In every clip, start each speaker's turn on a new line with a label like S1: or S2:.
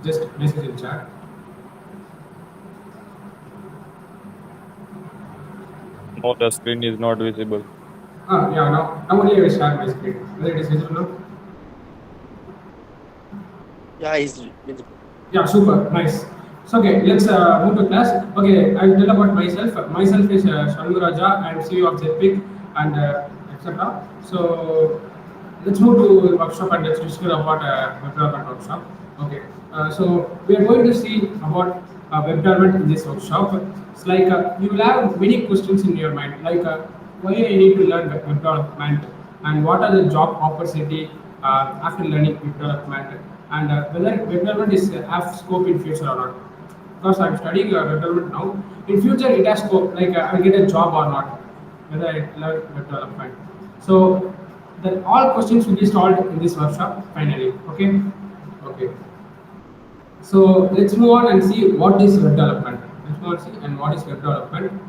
S1: Just message in chat.
S2: No, the screen is not visible.
S1: Yeah, now only I will share my screen. Whether it is visible now?
S3: Yeah, is visible.
S1: Yeah, super, nice. So okay, let's move to class. Okay, I will tell about myself. Myself is Shanmu Raja. I am CEO of ZPIC and etc. So let's move to workshop and let's discuss about web development workshop. Okay, so we are going to see about web development in this workshop. It's like you will have many questions in your mind, like why I need to learn web development and what are the job opportunity after learning web development and whether web development is have scope in future or not. Because I'm studying web development now, in future it has scope. Like I'll get a job or not, whether I learn web development. So that all questions will be solved in this workshop finally. Okay, okay. So let's move on and see what is web development. Let's move on and see and what is web development.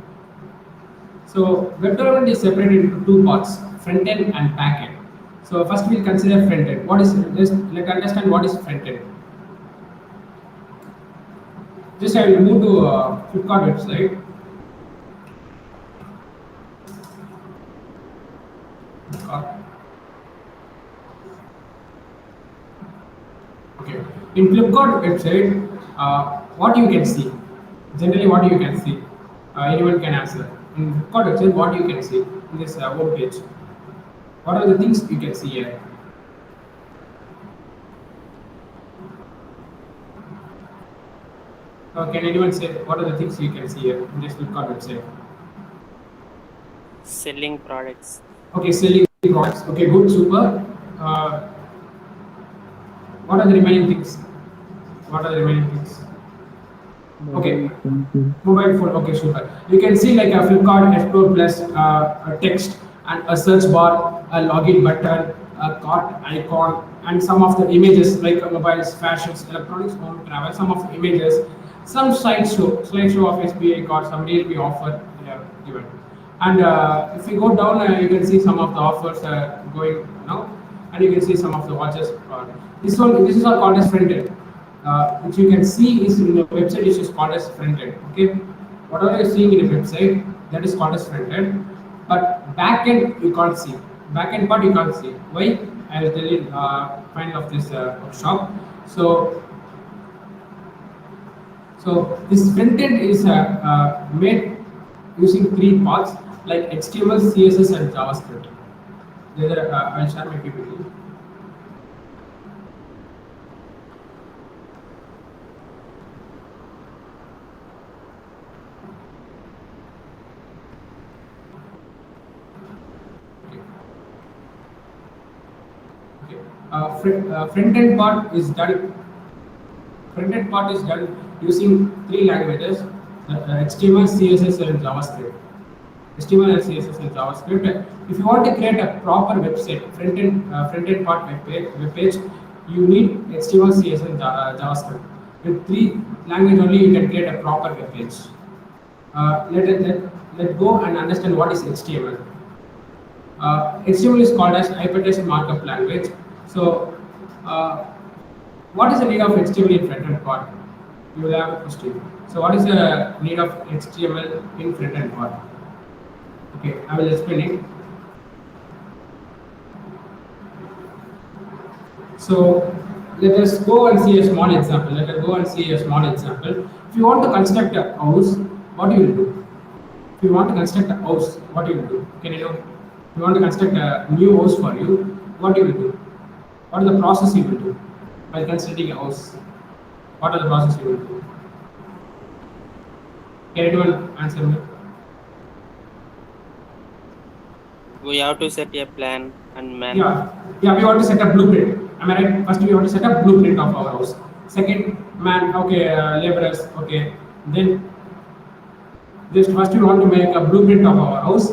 S1: So web development is separated into two parts, front end and back end. So first we'll consider front end. What is let's understand what is front end. Just I will move to Flipkart website. Flipkart. Okay. In Flipkart website, what you can see, generally what you can see, anyone can answer. In Flipkart website, what you can see in this home page. What are the things you can see here? Can anyone say what are the things you can see here in this Flipkart website?
S3: Selling products.
S1: Okay, selling products. Okay, good, super. Uh, what are the remaining things? What are the remaining things? Okay,
S2: Mobile phone.
S1: mobile phone. Okay, super. You can see like a Flipkart Explore Plus a text and a search bar, a login button, a cart icon, and some of the images like mobiles, fashions, electronics, home, travel. Some of the images, some slideshow of SBI card, some DLP offer given. And if you go down, you can see some of the offers going now, and you can see some of the watches. This is all called as front end, which you can see is in the website which is called as front end. Okay, whatever you're seeing in a website that is called as front end, but back end you can't see. Back end part you can't see. Why? I will tell you final of this workshop. So this front end is made using three parts like HTML, CSS, and JavaScript. There, I'll share my PPT. Okay. Front end part is done. Front end part is done using three languages: HTML, CSS, and JavaScript. HTML and CSS and JavaScript. If you want to create a proper website, front end part web page, you need HTML, CSS, and JavaScript. With three language only, you can create a proper web page. Let go and understand what is HTML. HTML is called as hypertext markup language. So, what is the need of HTML in front-end part? You will have a question. So, what is the need of HTML in front-end part? Okay, I will explain it. So, let us go and see a small example. Let us go and see a small example. If you want to construct a house, what you will do? If you want to construct a house, what you will do? Can you know? If you want to construct a new house for you, what you will do? What is the process you will do while constructing a house? What are the process you will do? Can anyone answer me?
S3: We have to set a plan and man.
S1: Yeah. We want to set a blueprint. Am I right? First, we want to set a blueprint of our house. Second, man. Okay, laborers. Okay. Then, just first we want to make a blueprint of our house.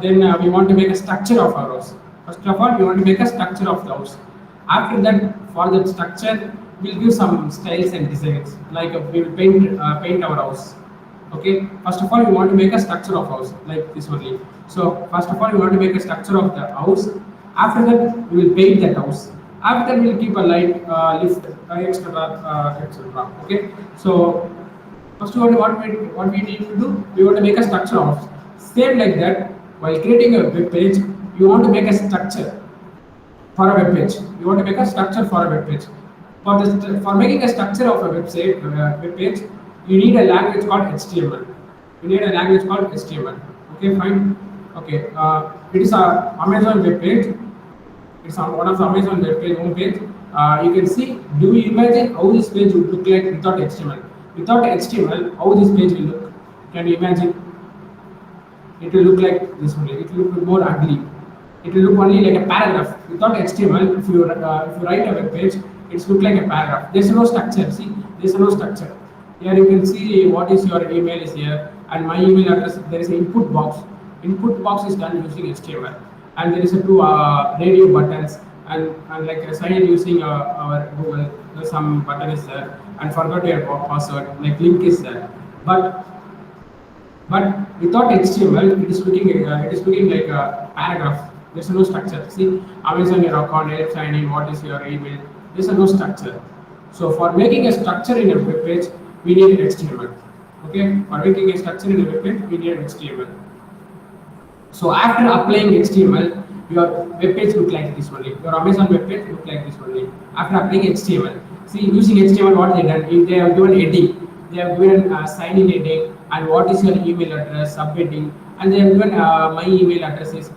S1: Then we want to make a structure of our house. First of all, we want to make a structure of the house. After that, for that structure, we'll give some styles and designs. Like we will paint our house. Okay. First of all, we want to make a structure of house like this only. So first of all, we want to make a structure of the house. After that, we will paint that house. After that, we will keep a light lift etc. Okay, so first of all, what we need to do, we want to make a structure of same like that. While creating a web page, you want to make a structure for a web page. You want to make a structure for a web page. For making a structure of a website, web page, you need a language called HTML. You need a language called HTML. Okay, fine. Okay, it is a Amazon web page. It's on one of the Amazon web page homepage. You can see. Do you imagine how this page would look like without HTML? Without HTML, how this page will look? Can you imagine? It will look like this only. It will look more ugly. It will look only like a paragraph. Without HTML, if you write a web page, it's look like a paragraph. There's no structure. See, there's no structure. Here you can see what is your email is here, and my email address. There is an input box. Input box is done using HTML, and there is a two radio buttons, and like sign in using our Google. There's some button is there, and forgot your password. Like link is there, but without HTML, it is looking like a paragraph. There's no structure. See, Amazon your account, help sign in, what is your email? There's no structure. So for making a structure in a web page, we need HTML. Okay, for making a structure in a web page, we need HTML. So after applying HTML, your web page look like this only. Your Amazon web page look like this only. After applying HTML, see using HTML, what they done? If they have given heading, they have given sign in heading, and what is your email address, subheading, and they have given my email address is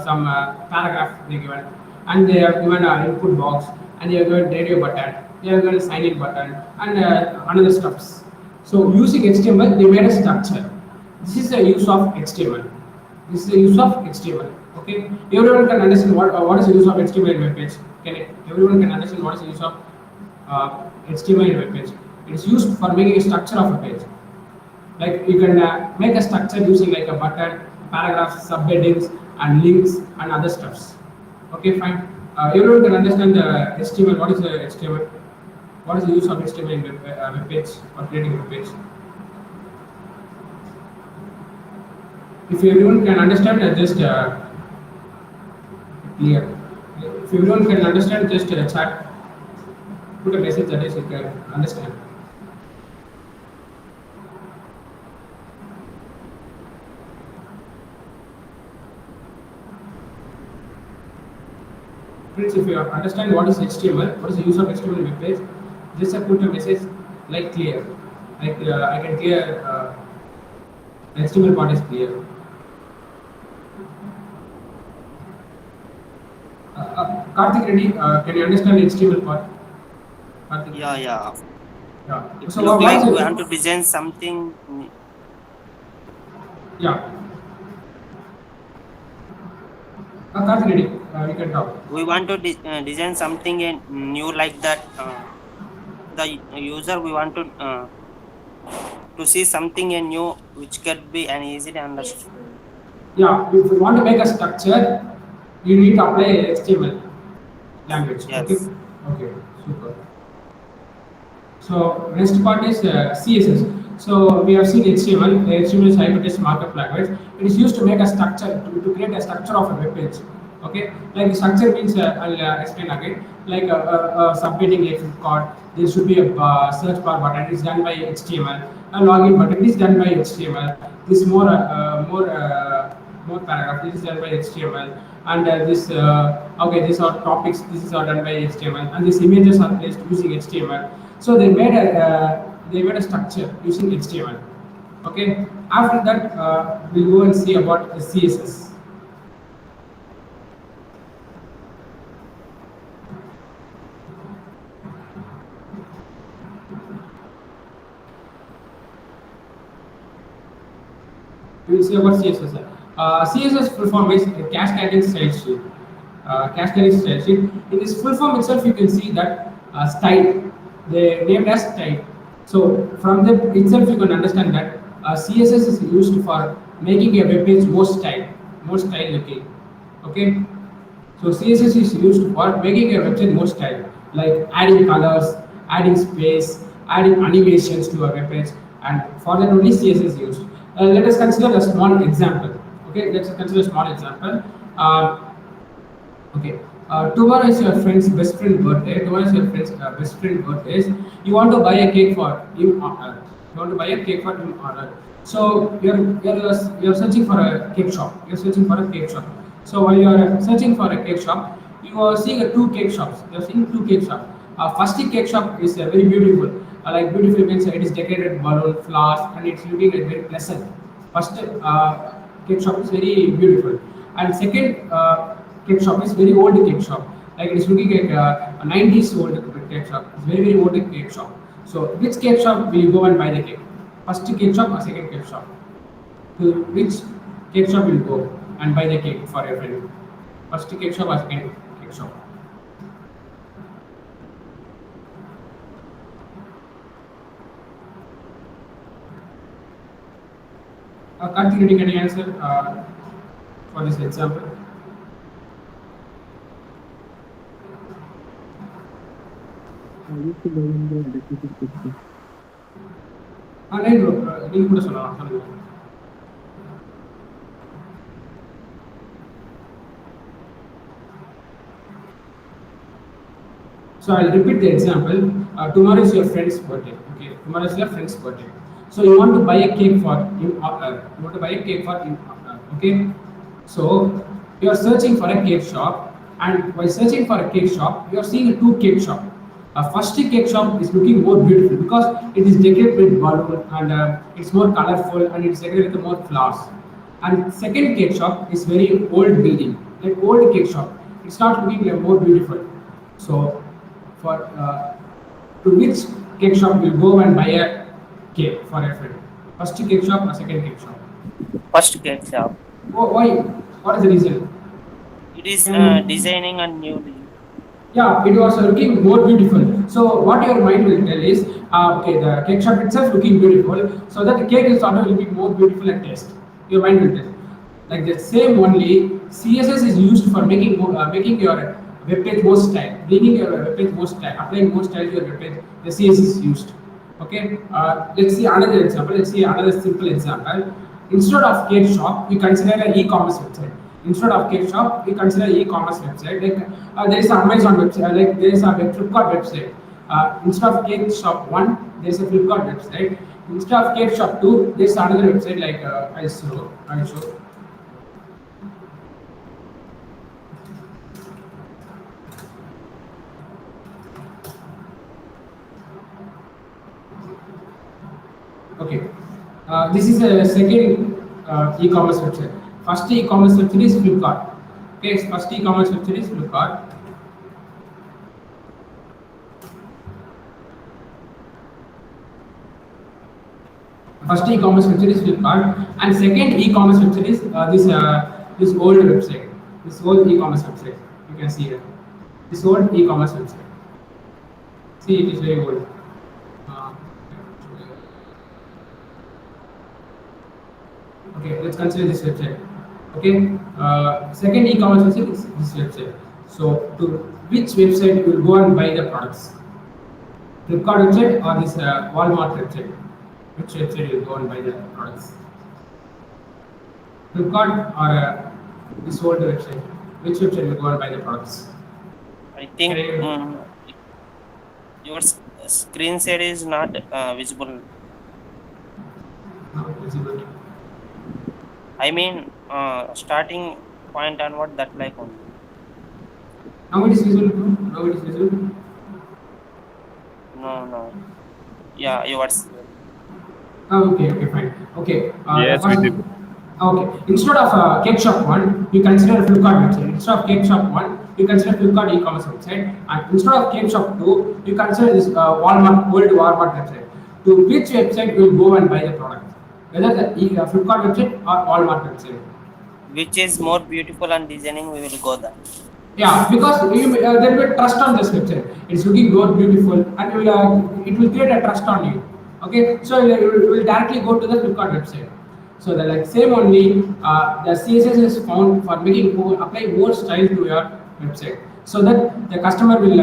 S1: some paragraph they given, and they have given input box, and they have given radio button, they have given sign in button, and another stuffs. So using HTML, they made a structure. This is the use of HTML. This is the use of HTML. Okay, everyone can understand what is the use of HTML in web page. Everyone can understand what is the use of HTML in web page. It is used for making a structure of a page. Like you can make a structure using like a button, paragraphs, subheadings, and links and other stuffs. Okay, fine. Everyone can understand the HTML. What is the HTML? What is the use of HTML in web page or creating a web page? If everyone can understand, just clear. If everyone can understand, just chat. Put a message that is you can understand. Friends, if you understand what is HTML, what is the use of HTML in web page, just put a message like clear. Like I can clear HTML part is clear. Karthik Reddy, can you understand HTML part? Karthik?
S3: Yeah.
S1: Yeah.
S3: It
S1: So
S3: look
S1: what
S3: like
S1: is
S3: we
S1: it?
S3: want to design something.
S1: Yeah. Karthik Reddy, you can talk.
S3: We want to design something new like that. The user we want to see something new which can be and easy to understand.
S1: Yeah, if you want to make a structure, you need to apply HTML language.
S3: Yes.
S1: Okay. Okay. Super. So next part is CSS. So we have seen HTML. HTML is hypertext markup language. It is used to make a structure to create a structure of a web page. Okay, like structure means I'll explain again. Like a subheading like Flipkart, there should be a search bar button. It is done by HTML. A login button is done by HTML. This more paragraph. This is done by HTML. And this okay, these are topics. This is all done by HTML. And these images are placed using HTML. So they made a structure using HTML. Okay. After that, we'll go and see about the CSS. We'll see about CSS. CSS full form is cascading style sheet. Cascading style sheet. In this full form itself, you can see that style. They named as style. So from that itself, you can understand that CSS is used for making a web page more style looking. Okay. So CSS is used for making a website more style, like adding colors, adding space, adding animations to a web page, and for that only CSS is used. Let us consider a small example. Okay, let's consider a small example. Okay, tomorrow is your friend's best friend birthday. Tomorrow is your friend's best friend birthdays. You want to buy a cake for him or her. You want to buy a cake for him or her. So you're searching for a cake shop. You're searching for a cake shop. So while you're searching for a cake shop, you are seeing two cake shops. You're seeing two cake shops. First cake shop is very beautiful. Like beautiful means it is decorated with balloon, flowers, and it's looking like very pleasant. First cake shop is very beautiful, and second cake shop is very old cake shop. Like it is looking like a 90s old cake shop. It's very old cake shop. So which cake shop will you go and buy the cake? First cake shop or second cake shop? To which cake shop will you go and buy the cake for your friend? First cake shop or second cake shop? Can't you getting any answer for this example?
S2: I used to go in the electricity section.
S1: नहीं bro, नहीं पूरा सुना समझ So I'll repeat the example. Tomorrow is your friend's birthday. Okay, tomorrow is your friend's birthday. So you want to buy a cake for him or her. You want to buy a cake for him or her. Okay. So you are searching for a cake shop, and while searching for a cake shop, you are seeing two cake shop. First cake shop is looking more beautiful because it is decorated with balloon and it's more colorful and it's decorated with more flowers. And second cake shop is very old building, like old cake shop. It's not looking like more beautiful. So for to which cake shop will go and buy a cake for a friend? First cake shop or second cake shop?
S3: First cake shop.
S1: Oh, why? What is the reason?
S3: It is designing a new design.
S1: Yeah, it was looking more beautiful. So what your mind will tell is, okay, the cake shop itself looking beautiful, so that the cake is also will be more beautiful and taste. Your mind will tell. Like the same only, CSS is used for making making your web page more style, bringing your web page more style, applying more style to your web page. The CSS is used. Okay, let's see another example. Let's see another simple example. Instead of cake shop, we consider an e-commerce website. Instead of cake shop, we consider e-commerce website. Like there is an Amazon website, like there is a Flipkart website. Instead of cake shop 1, there is a Flipkart website. Instead of cake shop 2, there is another website like I'll show. Okay, this is a second e-commerce website. First e-commerce website is Flipkart. Okay, first e-commerce website is Flipkart. First e-commerce website is Flipkart, and second e-commerce website is this old website. This old e-commerce website. You can see here. This old e-commerce website. See, it is very old. Okay, let's consider this website. Okay, second e-commerce website is this website. So, to which website you will go and buy the products? Flipkart website or this Walmart website? Which website you will go and buy the products? Flipkart or this old website? Which website you will go and buy the products?
S3: I think your screen share is not visible.
S1: Not visible.
S3: I mean, starting point onward, that like only.
S1: Now it is visible. Now it is visible.
S3: No. Yeah, yours.
S1: Oh, okay, fine. Okay.
S2: Yes, we did.
S1: Okay. Instead of cake shop 1, you consider Flipkart website. Instead of cake shop 1, you consider Flipkart e-commerce website. And instead of cake shop 2, you consider this Walmart, old Walmart website. To which website will go and buy the product? Whether the Flipkart website or Walmart website.
S3: Which is more beautiful and designing, we will go there.
S1: Yeah, because there will be trust on this website. It's looking more beautiful, and it will create a trust on you. Okay, so you will directly go to the Flipkart website. So the like same only the CSS is found for applying more style to your website, so that the customer will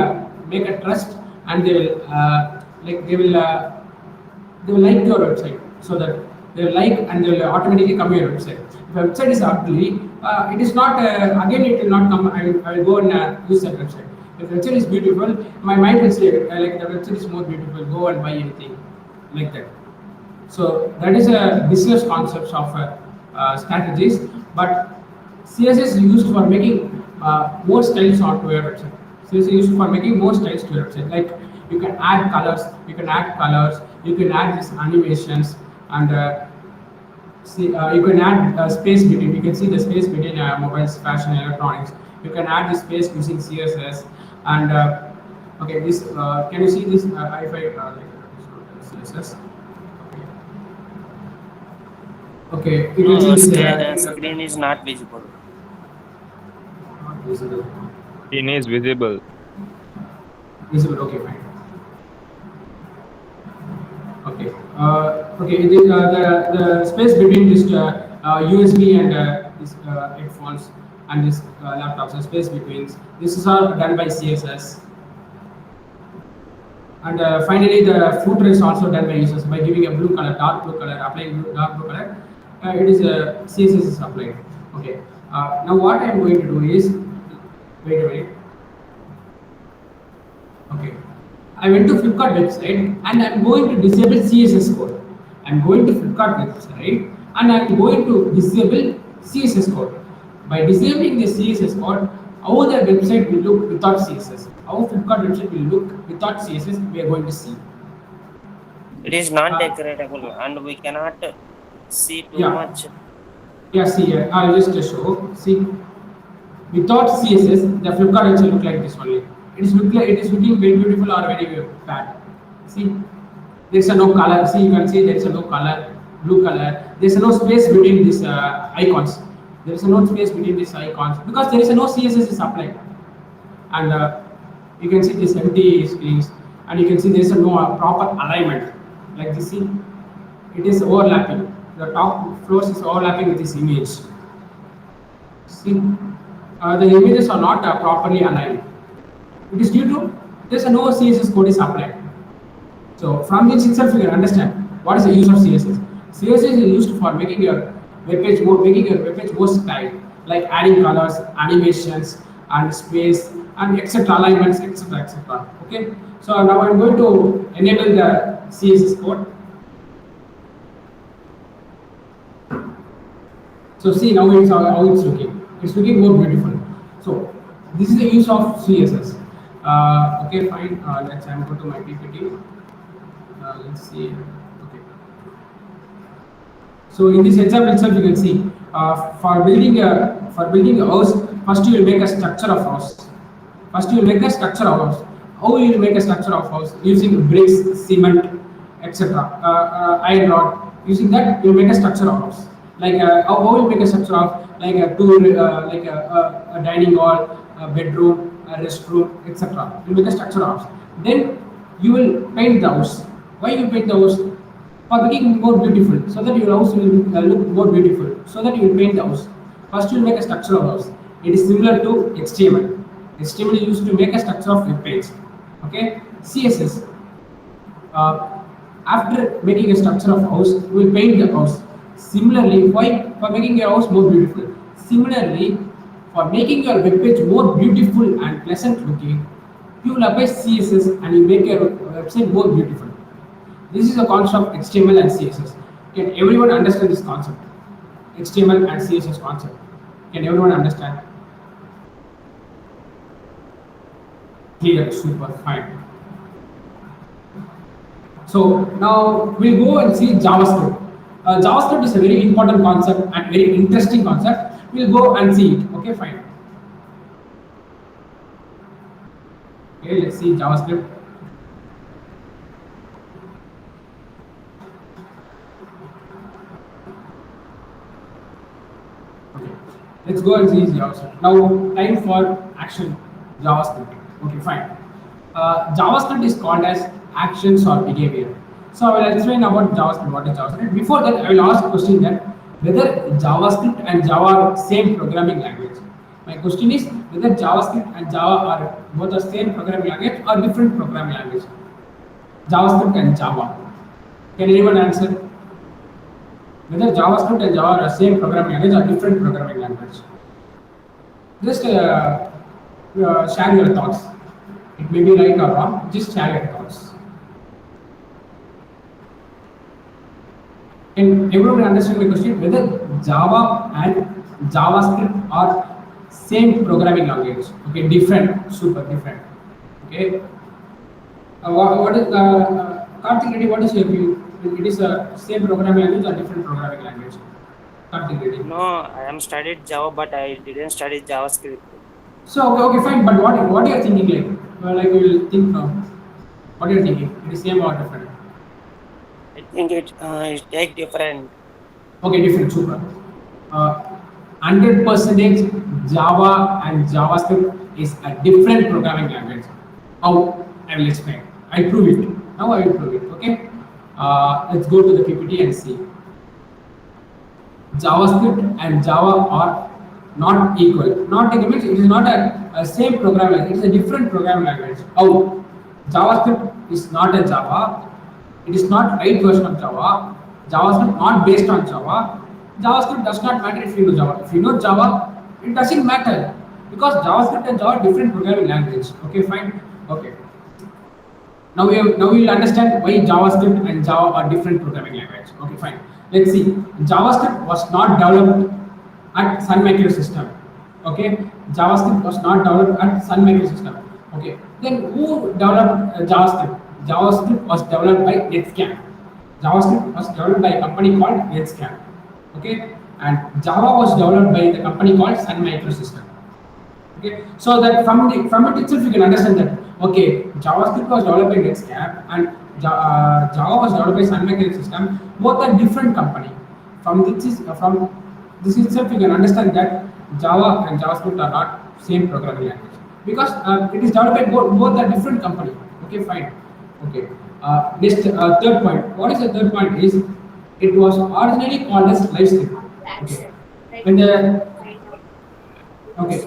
S1: make a trust, and they will like your website, so that they will like and they will automatically come to your website. If a website is ugly, it is not again. It will not come. I will go and use that website. If the website is beautiful, my mind will say like the website is more beautiful. Go and buy anything like that. So that is a business concepts of strategies. But CSS is used for making more styles onto your website. CSS is used for making more styles to your website. Like you can add colors, you can add these animations, and you can add space between. You can see the space between mobiles, fashion, electronics. You can add the space using CSS, and okay, this can you see this? If I CSS. Okay, you can see this.
S3: Screen is not visible.
S1: Not visible.
S2: Screen is visible.
S1: Visible. Okay, fine. Okay. Okay. It is, the space between this USB and this headphones and this laptops, the space between this is all done by CSS. And finally, the footer is also done by users by giving a blue color, dark blue color, applying dark blue color. It is CSS is applied. Okay. Now what I am going to do is wait a minute. Okay. I went to Flipkart website and I'm going to disable CSS code. I'm going to Flipkart website and I'm going to disable CSS code. By disabling the CSS code, how the website will look without CSS. How Flipkart website will look without CSS, we are going to see.
S3: It is non-decoratable and we cannot see too much.
S1: Yeah, see, I'll just show. See, without CSS, the Flipkart website look like this only. It is looking very beautiful or very bad. See, there is no color. See, you can see there is no color, blue color. There is no space between these icons. There is no space between these icons because there is no CSS is applied. And you can see this empty screens, and you can see there is no proper alignment. Like this, see, it is overlapping. The top floors is overlapping with this image. See, the images are not properly aligned. It is due to there is no CSS code is applied. So from this itself you can understand what is the use of CSS. CSS is used for making your web page more style, like adding colors, animations, and space, and etc. alignments, etc. etc. Okay. So now I am going to enable the CSS code. So see now it's how it's looking. It's looking more beautiful. So this is the use of CSS. Okay, fine. I'm going to my PPT. Let's see. Okay. So in this example itself, you can see for building a house, first you will make a structure of house. First you will make a structure of house. How you will make a structure of house? Using bricks, cement, etc. Iron rod. Using that, you will make a structure of house. Like how you make a structure of like a dining hall, a bedroom, a restroom, etc. You make a structure of house. Then you will paint the house. Why you paint the house? For making it more beautiful, so that your house will look more beautiful. So that you will paint the house. First you will make a structure of house. It is similar to HTML. HTML is used to make a structure of web page. Okay. CSS. After making a structure of house, you will paint the house. Similarly, why? For making your house more beautiful. Similarly, for making your web page more beautiful and pleasant looking, you will apply CSS and you make your website more beautiful. This is a concept of HTML and CSS. Can everyone understand this concept? HTML and CSS concept. Can everyone understand? Clear, super, fine. So now we'll go and see JavaScript. JavaScript is a very important concept and very interesting concept. We'll go and see it. Okay, fine. Okay, let's see JavaScript. Okay, let's go and see JavaScript. Now, time for action JavaScript. Okay, fine. JavaScript is called as actions or behavior. So I will explain about JavaScript. What is JavaScript? Before that, I will ask a question that whether JavaScript and Java are same programming language. My question is whether JavaScript and Java are both the same programming language or different programming language. JavaScript and Java. Can anyone answer? whether JavaScript and Java are same programming language or different programming language. Just share your thoughts. It may be right or wrong. Just share your thoughts. Can everyone understand my question? Whether Java and JavaScript are same programming language? Okay, different, super different. Okay. What is Karthik Reddy? What is your view? It is a same programming language or different programming language? Karthik Reddy.
S3: No, I am studied Java, but I didn't study JavaScript.
S1: So okay, fine. But what you are thinking like you will think from what you are thinking? It is same or different?
S3: I think it take different.
S1: Okay, different, super. 100% Java and JavaScript is a different programming language. How? I will explain. I'll prove it. Now I will prove it. Okay. Let's go to the PPT and see. JavaScript and Java are not equal. Not equal means it is not a same programming language. It is a different programming language. How? JavaScript is not a Java. It is not right version of Java. JavaScript not based on Java. JavaScript does not matter if you know Java. If you know Java, it doesn't matter because JavaScript and Java are different programming language. Okay, fine. Okay. Now we will understand why JavaScript and Java are different programming language. Okay, fine. Let's see. JavaScript was not developed at Sun Microsystem. Okay, JavaScript was not developed at Sun Microsystem. Okay, then who developed JavaScript? JavaScript was developed by Netscan. JavaScript was developed by a company called Netscan. Okay, and Java was developed by the company called Sun Microsystem. Okay, so that from it itself you can understand that okay, JavaScript was developed by Netscan and Java was developed by Sun Microsystem. Both are different company. From this itself you can understand that Java and JavaScript are not same programming language because it is developed by both are different company. Okay, fine. Okay. Next third point. What is the third point? Is it was originally called as LiveScript. Okay.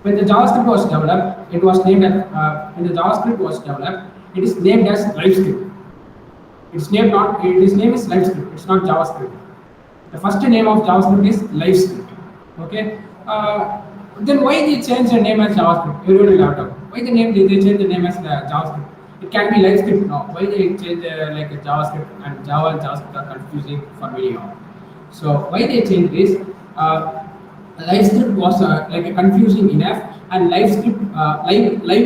S1: When the JavaScript was developed, it was named as when the JavaScript was developed, it is named as LiveScript. Its name is LiveScript. It's not JavaScript. The first name of JavaScript is LiveScript. Okay. Then why they change the name as JavaScript? Everyone will have to. Why they change the name as JavaScript? It can be LiveScript now. Why they change like a JavaScript and Java and JavaScript are confusing for many of. So why they change this? LiveScript was like a confusing enough, and live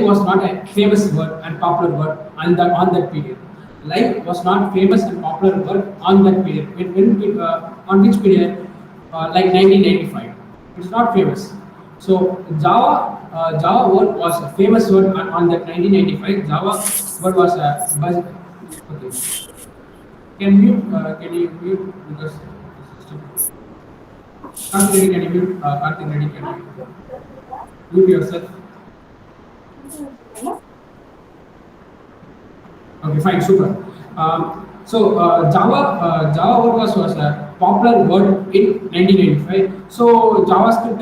S1: was not a famous word and popular word on that period. Live was not famous and popular word on that period. On which period? Like 1995. It's not famous. So Java word was a famous word on that 1995. Java word was a buzz. Okay. Can you mute because Karthik Reddy, can you mute? Karthik Reddy, can you mute yourself? Okay, fine, super. Java word was a popular word in 1995. So JavaScript,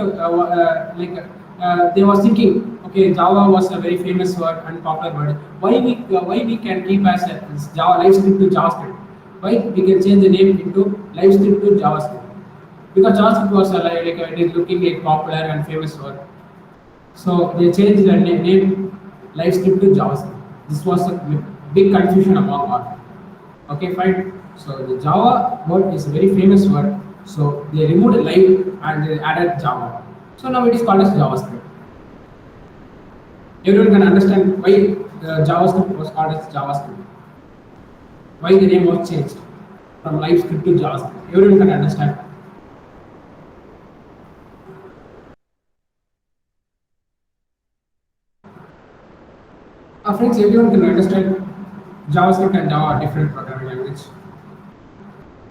S1: they was thinking, okay, Java was a very famous word and popular word. Why we can keep as Java LiveScript to JavaScript? Why we can change the name into LiveScript to JavaScript? Because JavaScript was it is looking like popular and famous word. So they changed the name LiveScript to JavaScript. This was a big confusion among all. Okay, fine. So the Java word is a very famous word. So they removed live and they added Java. So now it is called as JavaScript. Everyone can understand why the JavaScript was called as JavaScript. Why the name was changed from LiveScript to JavaScript. Everyone can understand. Friends, everyone can understand JavaScript and Java are different programming language.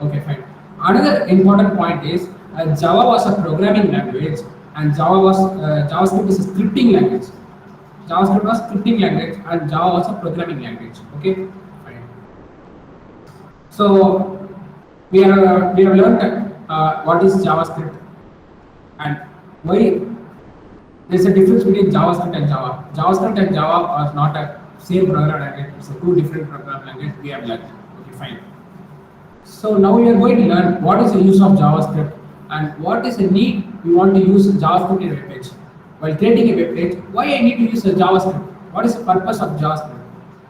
S1: Okay, fine. Another important point is Java was a programming language and JavaScript is a scripting language. JavaScript was scripting language and Java was a programming language. Okay, fine. So we have learned what is JavaScript and why there's a difference between JavaScript and Java. JavaScript and Java are not a same programming language. It's a two different programming language we have learned. Okay, fine. So now we are going to learn what is the use of JavaScript and what is the need we want to use JavaScript in a web page. While creating a web page, why I need to use a JavaScript? What is the purpose of JavaScript?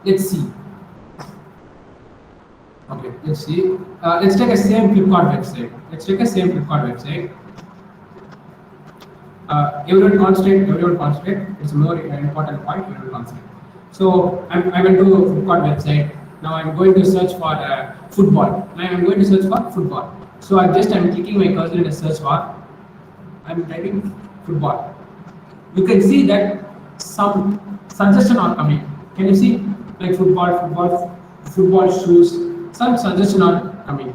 S1: Let's see. Okay, let's see. Let's take a same Flipkart website. Let's take a same Flipkart website. Everyone concentrate. It's a more important point. Everyone concentrate. So I went to Flipkart website. Now I'm going to search for football. Now I'm going to search for football. So I'm clicking my cursor in the search bar. I'm typing football. You can see that some suggestions are coming. Can you see like football shoes? Some suggestions are coming.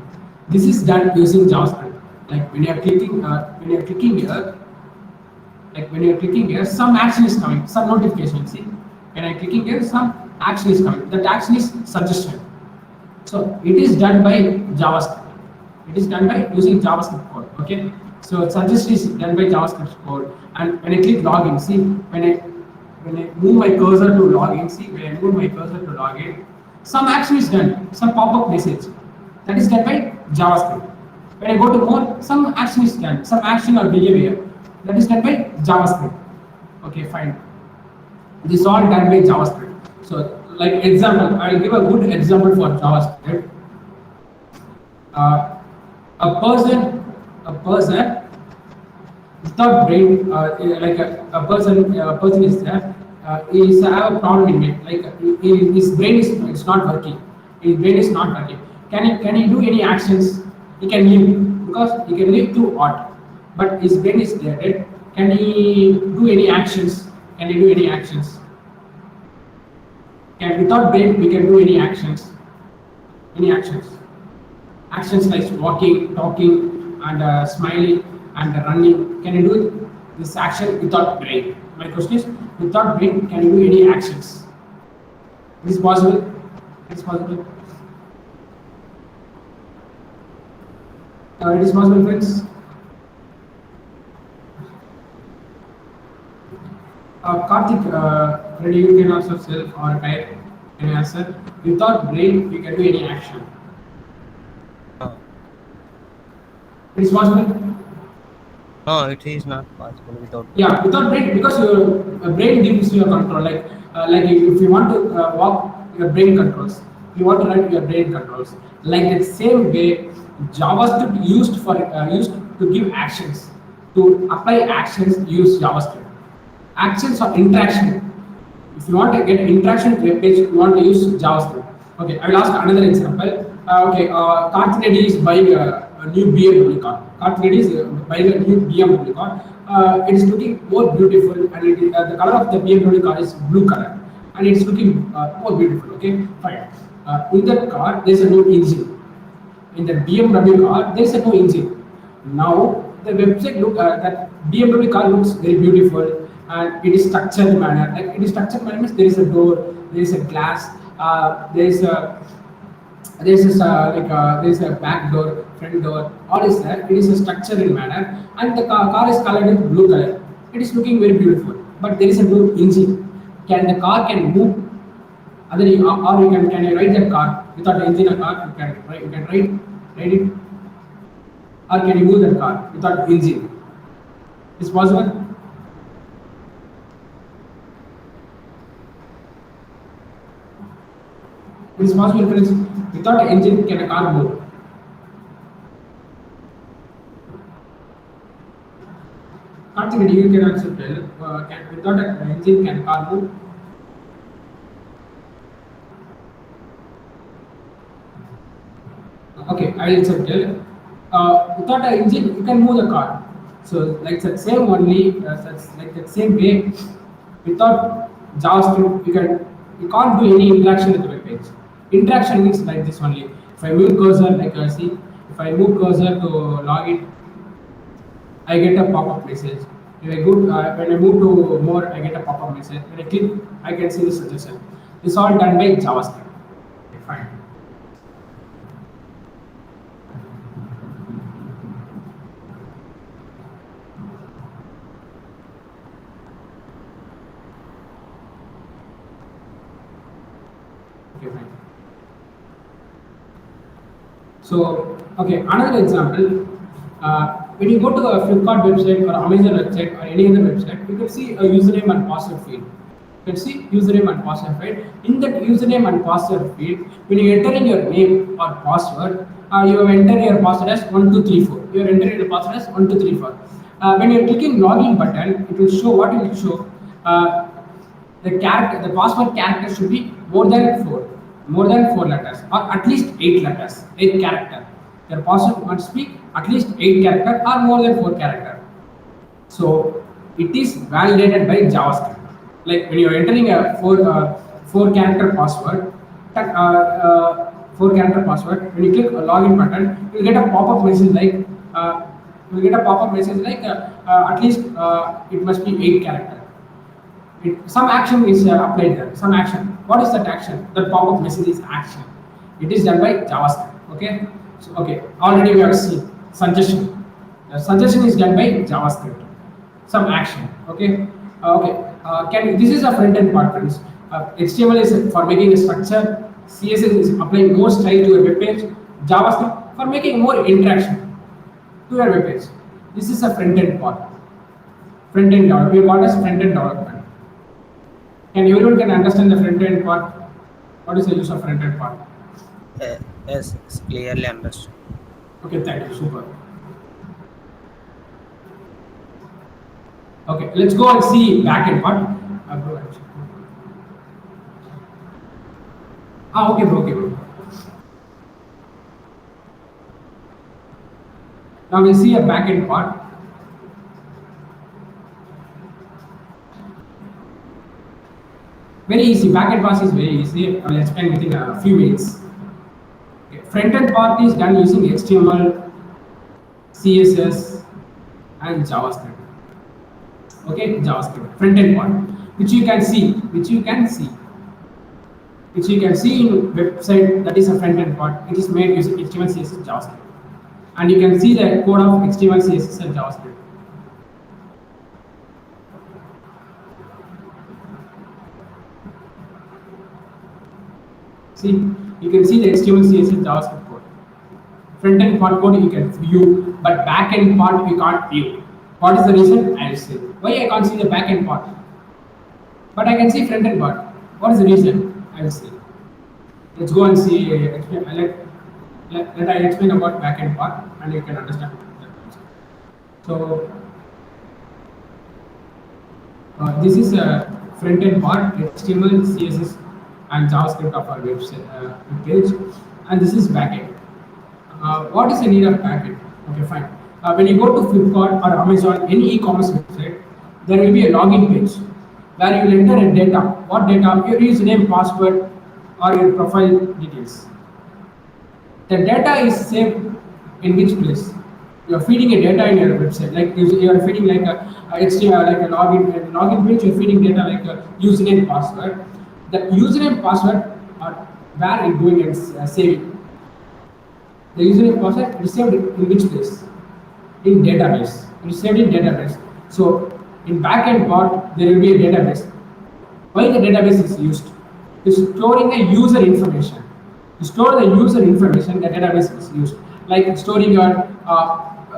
S1: This is done using JavaScript. Like when you're clicking here. Like when you're clicking here, some action is coming, some notification. See, when I'm clicking here, some action is coming. That action is suggestion. So it is done by JavaScript. It is done by using JavaScript code. Okay. So suggestion is done by JavaScript code. And when I click login, see when I move my cursor to login, see when I move my cursor to login, some action is done, some pop-up message. That is done by JavaScript. When I go to more, some action is done, some action or behavior. That is done by JavaScript. Okay, fine. This is all done by JavaScript. So, like example, I will give a good example for JavaScript. A person without brain, like a person is there. Is have a problem in it. Like his brain is not working. His brain is not working. Can he do any actions? He can live because he can live through art. But his brain is dead. Can he do any actions? Can he do any actions? Without brain, we can do any actions. Any actions? Actions like walking, talking, and smiling and running. Can you do this action without brain? My question is, without brain, can you do any actions? Is it possible? It's possible. It is possible, friends. Karthik, ready, you can also self or type an answer. Without brain, we can do any action. It is possible?
S4: No, it is not possible without.
S1: Yeah, without brain, because your brain gives you a control. Like if you want to walk, your brain controls. If you want to write, your brain controls. Like the same way, JavaScript used to give actions. To apply actions, use JavaScript. Actions or interaction. If you want to get interaction to a page, you want to use JavaScript. Okay, I will ask another example. Karthik Reddy is buying a new BMW car. Karthik Reddy is buying a new BMW car. It is looking more beautiful, and the color of the BMW car is blue color, and it's looking more beautiful. Okay, fine. In that car, there is a no engine. In the BMW car, there is a no engine. Now the website that BMW car looks very beautiful. And it is structured manner. Like it is structured manner means there is a door, there is a glass, there is a back door, front door. All is there. It is a structured manner, and the car is colored in blue color. It is looking very beautiful, but there is a no engine. The car move? Or you can ride that car without engine? A car you can ride it, or can you move that car without engine? Is possible? It is possible, friends. Without an engine, can a car move? Karthik, you can answer. Without an engine, can a car move? Okay, I will tell. Without an engine, you can move the car. So, like the same only, like the same way. Without JavaScript, you can't do any interaction with the web page. Interaction means like this only. If I move cursor, like see, if I move cursor to login, I get a pop-up message. If I go, when I move to more, I get a pop-up message. When I click, I can see the suggestion. It's all done by JavaScript. Okay, fine. Okay, fine. So, okay, another example. When you go to a Flipkart website or Amazon website or any other website, you can see a username and password field. You can see username and password field. In that username and password field, when you enter in your name or password, you have entered your password as 1234. You have entered your password as 1234. When you are clicking login button, it will show what it will show. The password character should be more than four letters, or at least 8 letters, 8 character. Your password must be at least 8 character or more than 4 character. So it is validated by JavaScript. Like when you are entering a four character password, 4 character password. When you click a login button, you will get a pop-up message like at least it must be 8 character. Some action is applied there. Some action. What is that action? That pop-up message is action. It is done by JavaScript. Okay. So, okay. Already we have seen suggestion. The suggestion is done by JavaScript. Some action. Okay. This is a front-end part, friends. HTML is for making a structure. CSS is applying more style to a web page. JavaScript for making more interaction to your web page. This is a front-end part. Front-end development. We call as front-end development. And everyone can understand the front-end part. What is the use of front-end part?
S4: Yes, it's clearly understood.
S1: Okay, thank you. Super. Okay, let's go and see back-end part. Okay, bro. Now we'll see a back-end part. Very easy. Backend part is very easy. I will explain within a few minutes. Okay. Front-end part is done using HTML, CSS, and JavaScript. Okay, JavaScript. Front-end part, which you can see in website. That is a front-end part. It is made using HTML, CSS, JavaScript, and you can see the code of HTML, CSS, and JavaScript. See, you can see the HTML, CSS, JavaScript code. Front-end part code you can view, but back-end part you can't view. What is the reason? I will say. Why I can't see the back-end part, but I can see front-end part? What is the reason? I will say. Let's go and see. Let I explain about back-end part, and you can understand. So this is a front-end part, HTML, CSS, and JavaScript of our web page, and this is backend. What is the need of backend? Okay, fine. When you go to Flipkart or Amazon, any e-commerce website, there will be a login page where you will enter a data. What data? Your username, password, or your profile details. The data is saved in which place? You are feeding a data in your website, like you are feeding like a HTML, like a login page. You are feeding data like a username, password. The username, password are where it going and saving. The username, password is saved in which place? In database. It is saved in database. So in backend part there will be a database. Why the database is used? To storing the user information. To store the user information, the database is used. Like storing your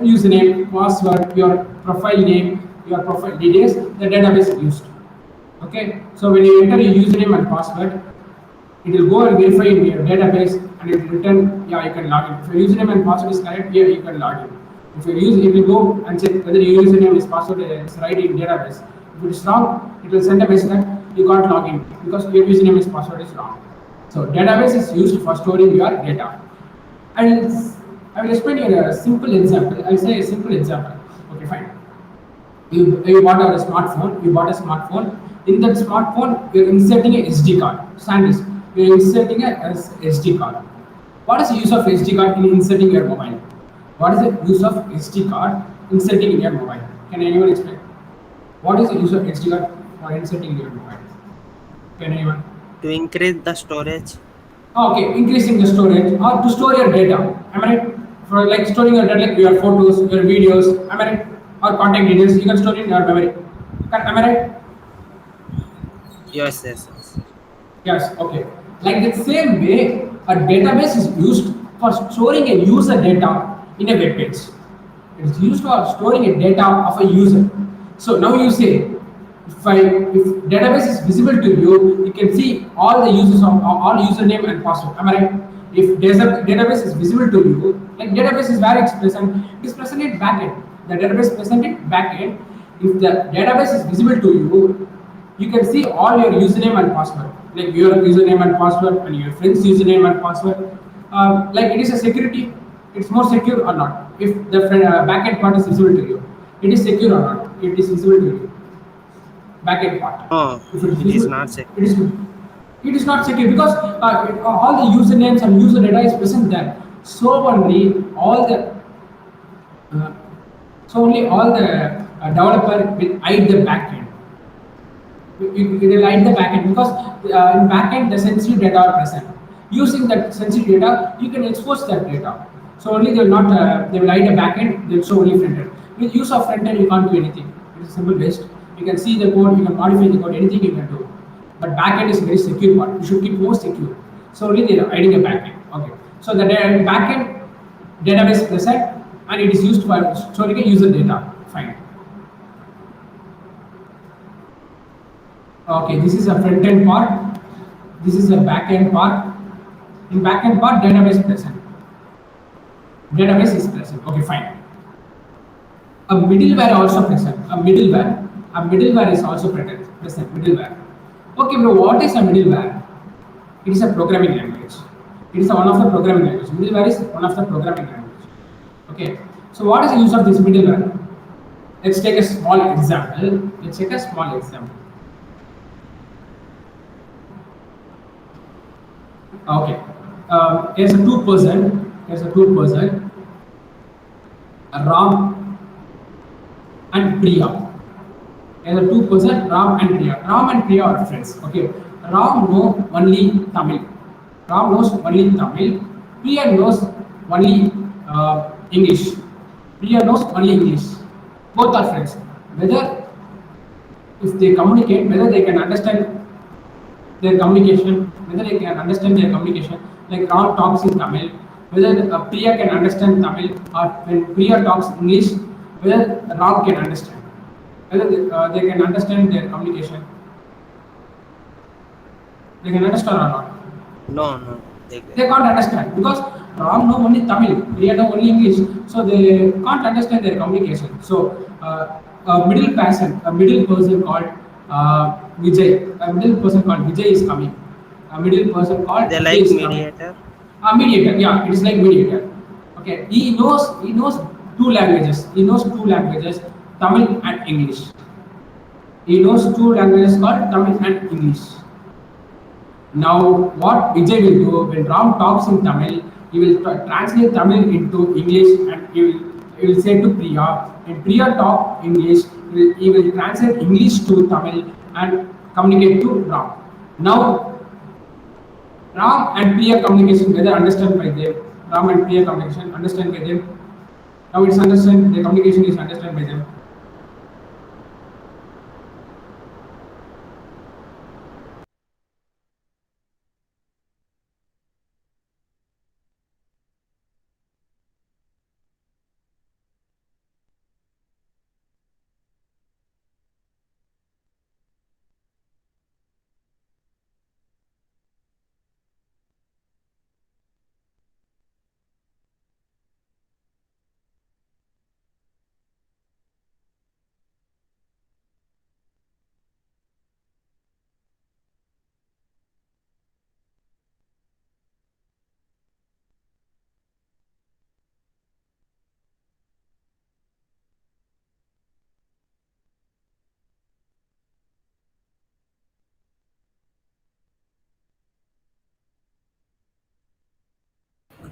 S1: username, password, your profile name, your profile details, the database is used. Okay, so when you enter your username and password, it will go and verify in your database, and it will return, yeah, you can log in. If your username and password is correct, yeah, you can log in. If you use, it will go and check whether your username and password is right in database. If it is wrong, it will send a message that you can't log in because your username and password is wrong. So database is used for storing your data. And I will explain you a simple example. I will say a simple example. Okay, fine. You bought a smartphone. In that smartphone, you are inserting a SD card. SanDisk. You are inserting a SD card. What is the use of SD card in inserting your mobile? What is the use of SD card inserting in your mobile? Can anyone explain? What is the use of SD card for inserting in your mobile? Can anyone?
S3: To increase the storage.
S1: Okay, increasing the storage or to store your data. Am I right? For like storing your data, like your photos, your videos. Am I right? Or contact details, you can store it in your memory. Am I right?
S3: Yes.
S1: Yes. Okay. Like the same way, a database is used for storing a user data in a web page. It is used for storing a data of a user. So now you say, if database is visible to you, you can see all the users of all username and password. Am I right? If there's a database is visible to you, like database is where it's present, it is present in backend. The database present in backend. If the database is visible to you, you can see all your username and password, like your username and password and your friend's username and password. Like it is a security, it's more secure or not. If the backend part is visible to you, it is secure or not. It is visible to you, backend part.
S4: No,
S1: If it is
S4: it is
S1: visible,
S4: not secure.
S1: it is not secure because all the usernames and user data is present there. So only all the uh, so only all the developer will hide the backend. It will hide the backend because in backend the sensitive data are present. Using that sensitive data, you can expose that data. So only they will not they will hide the backend. They will show only front end. With use of front end, you can't do anything. It is simple based. You can see the code, you can modify the code, anything you can do. But backend is a very secure part. You should keep more secure. So only they are hiding a backend. Okay. So the backend database present and it is used for storing a user data. Fine. Okay, this is a front end part. This is a back end part. In back end part, database present. Database is present. Okay, fine. A middleware also present. A middleware is also present. Middleware. Okay, bro. What is a middleware? It is a programming language. It is one of the programming language. Middleware is one of the programming language. Okay. So what is the use of this middleware? Let's take a small example. Okay. Here's a two-person. Ram and Priya. Here's a two-person, Ram and Priya. Ram and Priya are friends. Okay. Ram knows only Tamil. Priya knows only English. Both are friends. Whether if they communicate, whether they can understand their communication, like Ram talks in Tamil, whether Priya can understand Tamil, or when Priya talks English, whether Ram can understand, whether they can understand their communication, they can understand or not.
S4: No,
S1: They can't understand because Ram know only Tamil, Priya know only English, so they can't understand their communication. So a middle person called Vijay is coming. A middle person called
S4: they
S1: Vijay
S4: like
S1: is coming.
S4: mediator.
S1: Mediator, yeah, it is like mediator. Okay, he knows two languages. Tamil and English. He knows two languages called Tamil and English. Now, what Vijay will do when Ram talks in Tamil, he will translate Tamil into English and he will say to Priya. When Priya talk English, he will translate English to Tamil and communicate to Ram. Now, Ram and Priya communication, whether understand by them, Ram and Priya communication understand by them. Now it's understand, the communication is understand by them.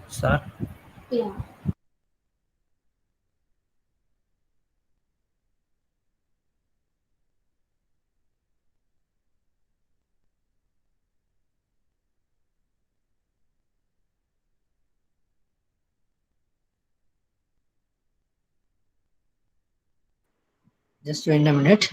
S4: Sir,
S5: Yeah.
S2: Just wait a minute.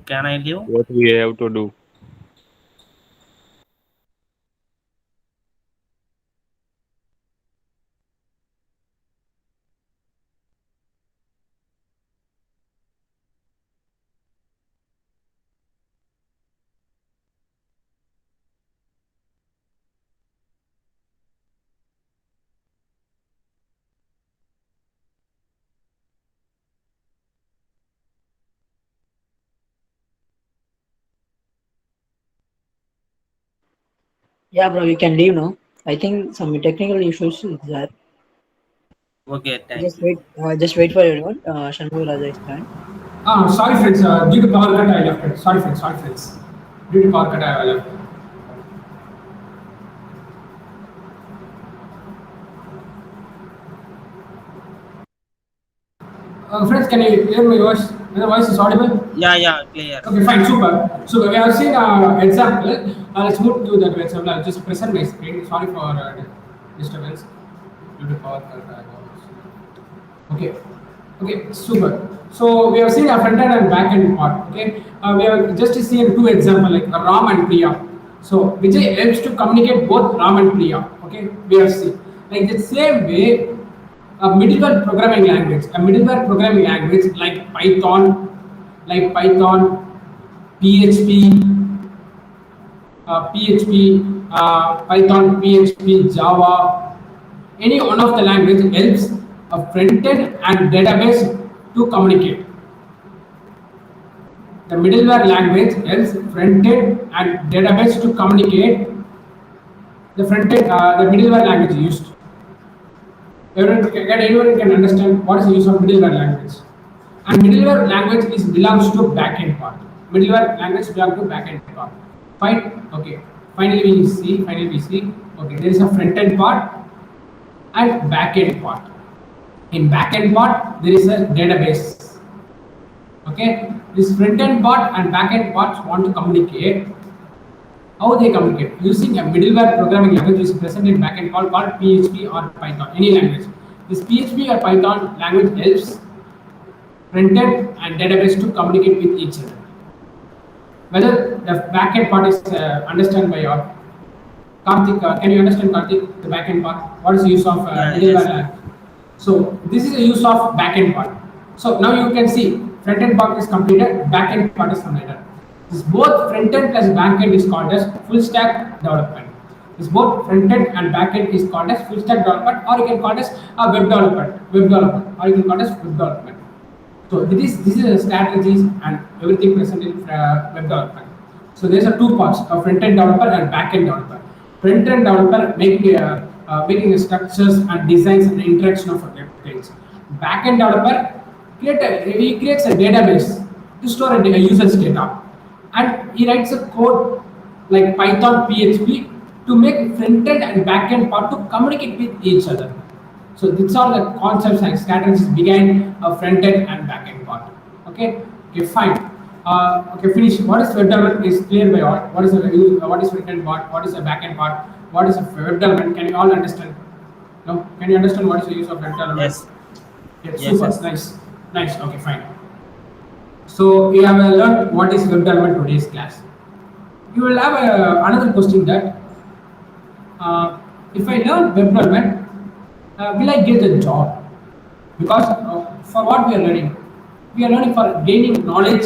S4: Can I leave?
S5: What we have to do?
S2: Yeah, bro, you can leave now. I think some technical issues is there.
S4: Okay, thank you.
S2: Just wait for everyone. Shanmugh Raja is trying.
S1: Sorry, friends. Due to power cut, I left it. Sorry, friends. Sorry, friends. Due to power cut, I left it. Friends, can you hear my voice? My voice is audible?
S4: Yeah, clear.
S1: Okay, fine, super. So we have seen example. Let's move to that example. I'll just present my screen. Sorry for disturbance due to power cut. Okay, okay, super. So we have seen a front end and back end part. Okay, we have just seen two examples like Ram and Priya. So Vijay helps to communicate both Ram and Priya. Okay, we have seen like the same way a middleware programming language, like Python, PHP, Python, PHP, Java, any one of the language helps a front end and database to communicate. The middleware language helps front end and database to communicate. The front end, the middleware language used. Anyone can understand what is the use of middleware language. And middleware language belongs to backend part. Middleware language belongs to backend part. Fine. Okay. Finally we see. Okay, there is a front end part and backend part. In backend part, there is a database. Okay. This front end part and backend parts want to communicate. How they communicate? Using a middleware programming language which is present in backend called PHP or Python, any language. This PHP or Python language helps front-end and database to communicate with each other. Whether the backend part is understood by your Karthik, can you understand Karthik, the backend part? What is the use of middleware language? So this is the use of backend part. So now you can see front-end part is completed, backend part is completed. This both front-end plus back-end is called as full stack development. This both front-end and back-end is called as full stack development, or you can call it as a web development, or you can call it as web development. So this is the strategies and everything present in web development. So there are two parts: a front-end developer and back-end developer. Front-end developer making the structures and designs and the interaction of a web page. Back-end developer creates a database to store a user's data. And he writes a code like Python, PHP to make front-end and back-end part to communicate with each other. So these are the concepts and strategies behind a front-end and back-end part. Okay, fine. Okay, finish. What is web development is clear by all. What is front-end part? What is the back-end part? What is a web development? Can you all understand? No? Can you understand what is the use of web development?
S4: Yes.
S1: Yes, super. Yes. Nice. Okay, fine. So we have learned what is web development today's class. You will have another question that if I learn web development, will I get a job? Because for what we are learning for gaining knowledge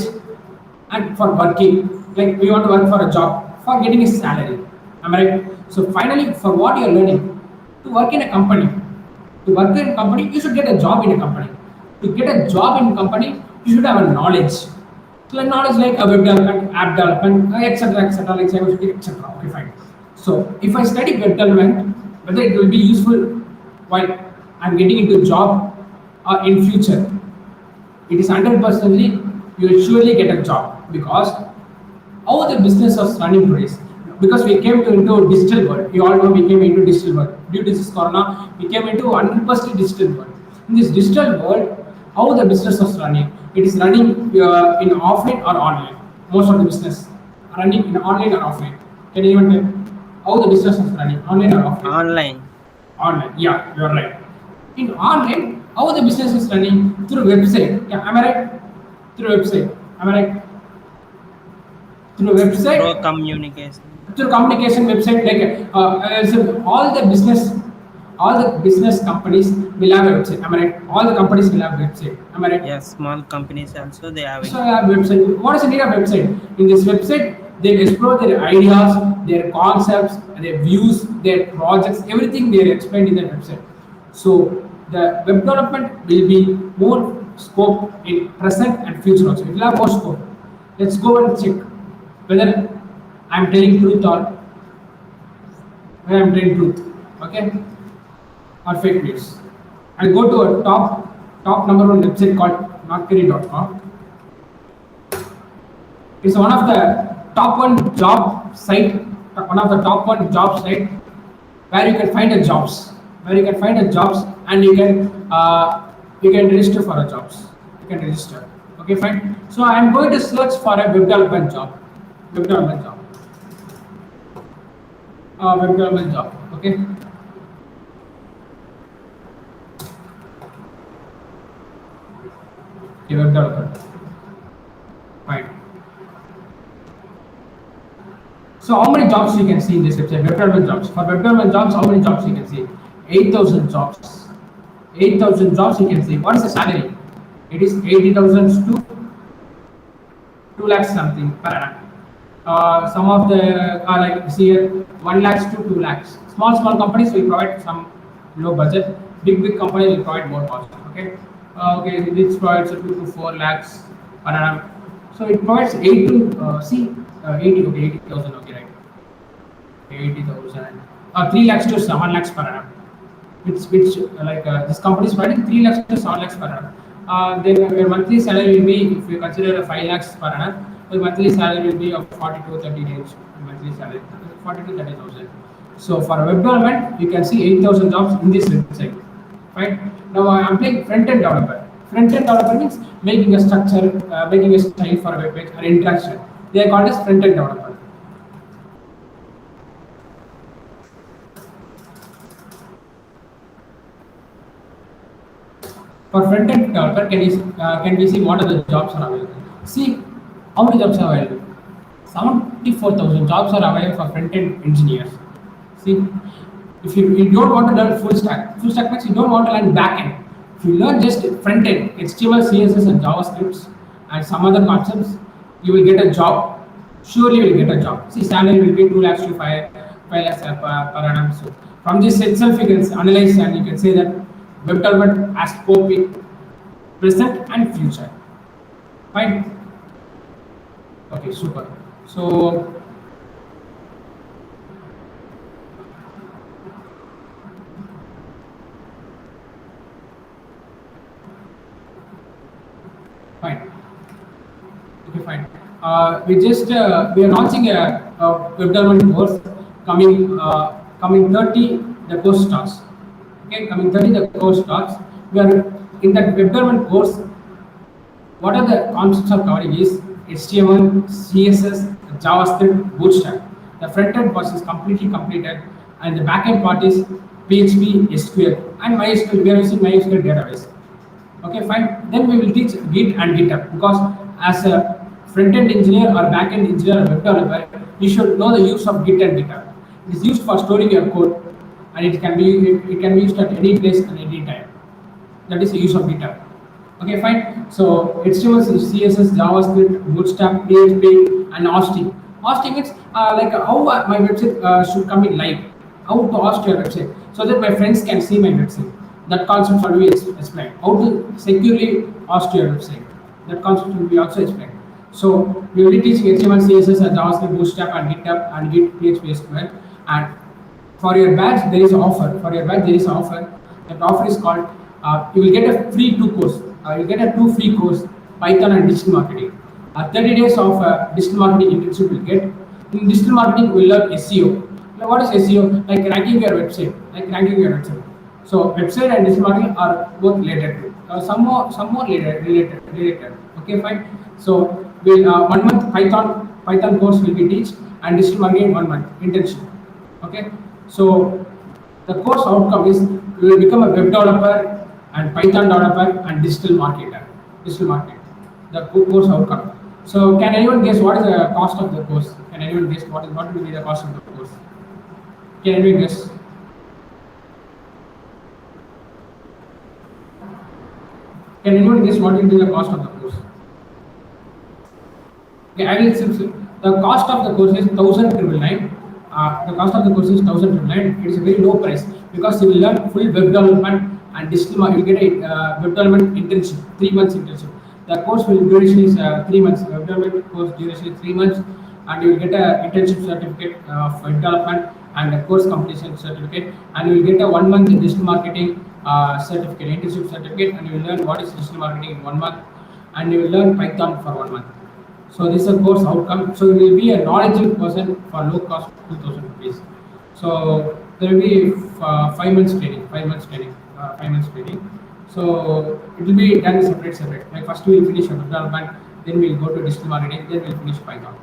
S1: and for working. Like we want to work for a job for getting a salary. Am I right? So finally, for what you are learning, to work in a company, you should get a job in a company. To get a job in a company, you should have a knowledge. So like knowledge like a web development, app development, etc., like cybersecurity, etc. Okay, fine. So if I study web development, whether it will be useful while I'm getting into a job or in future, it is 100% you will surely get a job, because how the business was running today. Because we came into digital world. You all know we came into digital world. Due to this corona, we came into 100% digital world. In this digital world, how the business was running? It is running in offline or online. Most of the business are running in online or offline. Can anyone tell how the business is running? Online or offline?
S4: Online.
S1: Online. Yeah, you are right. In online, how the business is running? Through website. Yeah, am I right? Through website. Am I right? through website,
S4: Through communication.
S1: through communication website, like so all the business companies will have a website. Am I right? All the companies will have a website. Am I right?
S4: Yes, small companies also they have
S1: So I have website. What is the need of website? In this website, they explore their ideas, their concepts, their views, their projects, everything they explained in the website. So the web development will be more scope in present and future also. It will have more scope. Let's go and check whether I'm telling truth or whether I'm telling truth. Okay? Or fake news. I'll go to a top number one website called Naukri.com. It's one of the top one job site, one of the top one job site where you can find a jobs, and you can register for a jobs. You can register. Okay, fine. So I am going to search for a web development job. Web development job. Web development job. Okay. Web developer. Fine. So how many jobs you can see in this website? Web development jobs. For web development jobs, how many jobs you can see? 8,000 jobs. 8,000 jobs you can see. What is the salary? It is 80,000 to 2 lakhs something per annum. Some of the like see here 1 lakhs to 2 lakhs. Small companies will provide some low budget. Big companies will provide more cost. Okay. Okay, this provides 2 to 4 lakhs per annum. So it provides 8 to 80. Okay, 80,000. Okay, right. 80,000. 3 lakhs to 7 lakhs per annum. Which this company is providing 3 lakhs to 7 lakhs per annum. Then your monthly salary will be, if you consider 5 lakhs per annum, your monthly salary will be of 40 to 30 days. Monthly salary 40 to 30,000. So for web development, you can see 8,000 jobs in this website. Right? Now I am playing front-end developer. Front-end developer means making a structure, making a style for a web page, an interaction. They are called as front-end developer. For front-end developer, can we see what are the jobs are available? See how many jobs are available. 74,000 jobs are available for front-end engineers. See, if you don't want to learn full stack means you don't want to learn back-end. If you learn just front-end, HTML, CSS, and JavaScripts, and some other concepts, you will get a job. Surely you will get a job. See, salary will be 2 lakhs to 5 lakhs per annum. So from this itself, you can analyze and you can say that web development has scope in present and future. Fine. Okay, super. So fine. Okay, fine. We are launching a web development course coming 30. The course starts. Okay, coming 30. The course starts. We are in that web development course. What are the concepts of covering is HTML, CSS, JavaScript, Bootstrap. The front end part is completely completed, and the back end part is PHP, SQL, and MySQL. We are using MySQL database. Okay, fine. Then we will teach Git and GitHub, because as a front-end engineer or back-end engineer or web developer, you should know the use of Git and GitHub. It is used for storing your code, and it can be used at any place and any time. That is the use of GitHub. Okay, fine. So HTML, CSS, JavaScript, Bootstrap, PHP, and hosting. Hosting is like how my website should come in live. How to host your website so that my friends can see my website. That concept will be explained. How to securely host your website. That concept will be also explained. So we will be teaching HTML, CSS, and JavaScript, Bootstrap, and GitHub, and Git, PHP, SQL. And for your badge, there is an offer. That offer is called. You will get a free 2 course. You get a 2 free course, Python and digital marketing. 30 days of digital marketing internship will get. In digital marketing, we will learn SEO. Now, what is SEO? Like ranking your website. So website and digital marketing are both related. Some more related. Okay, fine. So we'll 1 month Python course will be teach, and digital marketing 1 month internship. Okay. So the course outcome is you will become a web developer and Python developer and digital marketer. The course outcome. So can anyone guess what is the cost of the course? Can anyone guess what will be the cost of the course? Can anyone guess? Can anyone guess what will be the cost of the course? Okay, I will simply. The cost of the course is 1,999. The cost of the course is 1,999. It is a very low price because you will learn full web development and digital marketing. You get a web development internship, 3 months internship. The course will duration is 3 months. Web development course duration is 3 months, and you will get a internship certificate of web development and a course completion certificate, and you will get a 1 month digital marketing certificate, internship certificate, and you will learn what is digital marketing in 1 month, and you will learn Python for 1 month. So this is a course outcome. So you will be a knowledgeable person for low cost 2,000 rupees. So there will be 5 months training, 5 months training, 5 months training. So it will be done separate. Like first we will finish web development, then we will go to digital marketing, then we will finish Python.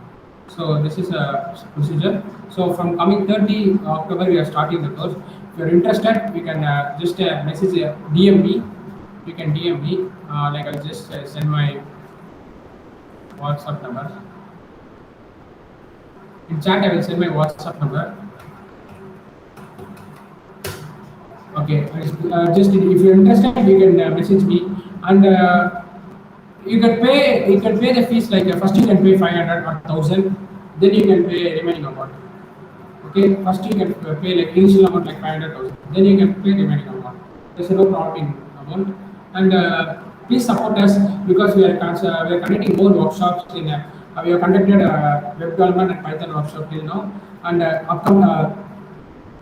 S1: So this is a procedure. So from coming 30 October we are starting the course. If you are interested, you can just message DM me. You can DM me. Like I'll just send my WhatsApp number. In chat, I will send my WhatsApp number. Okay, just if you're interested, you can message me, and you can pay the fees. Like first you can pay 500 or 1,000, then you can pay remaining amount. Okay, first you can pay like initial amount like 500,000, then you can pay remaining amount. There's no problem in amount, and please support us because we are conducting more workshops in. We have conducted web development and Python workshop till now, and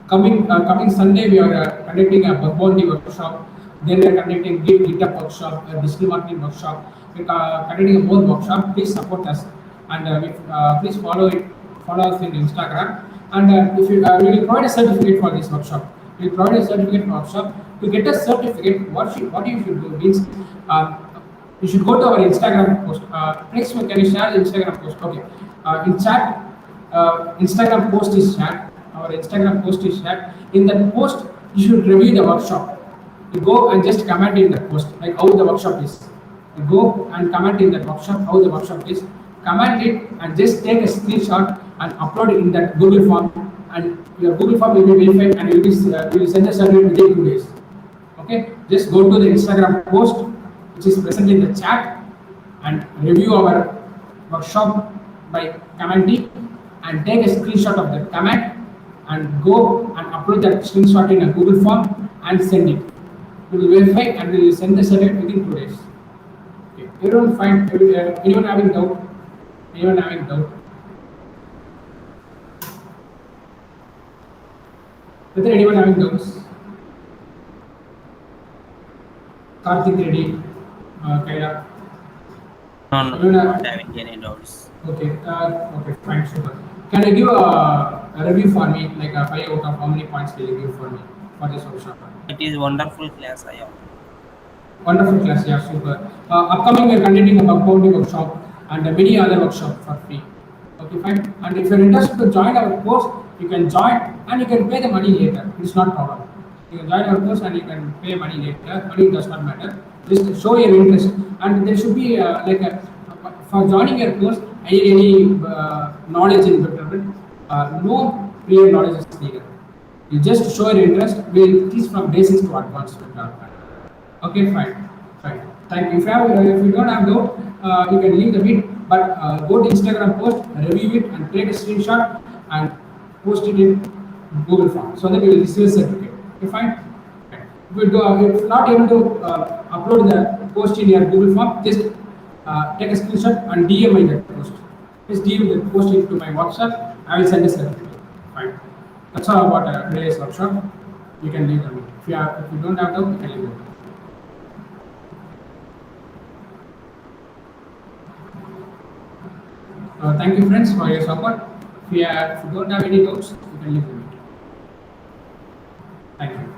S1: coming Sunday we are conducting a bug bounty workshop. Then we are conducting GitHub workshop, a digital marketing workshop. We are conducting more workshop. Please support us, and please follow us in Instagram. And if you we will provide a certificate for this workshop. We will provide a certificate workshop. To get a certificate, what you should do means you should go to our Instagram post. Next, can you share the Instagram post? Okay. In chat, Instagram post is shared. Our Instagram post is shared. In that post, you should review the workshop. You go and just comment in that post, like how the workshop is. You go and comment in that workshop, how the workshop is. Comment it and just take a screenshot and upload it in that Google form. And your Google form will be verified and you will send the certificate within 2 days. Okay, just go to the Instagram post which is present in the chat and review our workshop by commenting and take a screenshot of the comment and go and upload that screenshot in a Google form and send it. We will verify and we will send the certificate within 2 days. Okay. Anyone having doubt? Anyone having doubt? Is there anyone having doubts? Karthik Reddy, Kaila.
S4: No,
S1: Anyone
S4: not having any doubts.
S1: Okay, okay, fine, super. Can you give a review for me, like a 5 out of how many points will you give for me for this workshop?
S4: It is wonderful class I have.
S1: Wonderful class, yeah, super. Upcoming, we are conducting a bug bounty workshop and many other workshops for free. Okay, fine. And if you're interested to join our course, you can join and you can pay the money later. It's not a problem. You can join our course and you can pay money later. Money does not matter. Just show your interest. And there should be for joining your course, any knowledge in web development. No prior knowledge is needed. You just show your interest. We'll teach from basics to advanced web development. Okay, fine. Thank you. If you don't have doubt, you can leave the meet. But go to Instagram post, review it, and take a screenshot and post it in Google form so that you will receive a certificate. Okay, fine. If not able to upload the post in your Google form, just take a screenshot and DM me that post. Just DM the post into my WhatsApp. I will send a certificate. Fine. That's all about today's workshop. You can leave the meet. If you don't have doubt, you can leave the meet. Thank you, friends, for your support. If you don't have any doubts, you can leave the meeting. Thank you.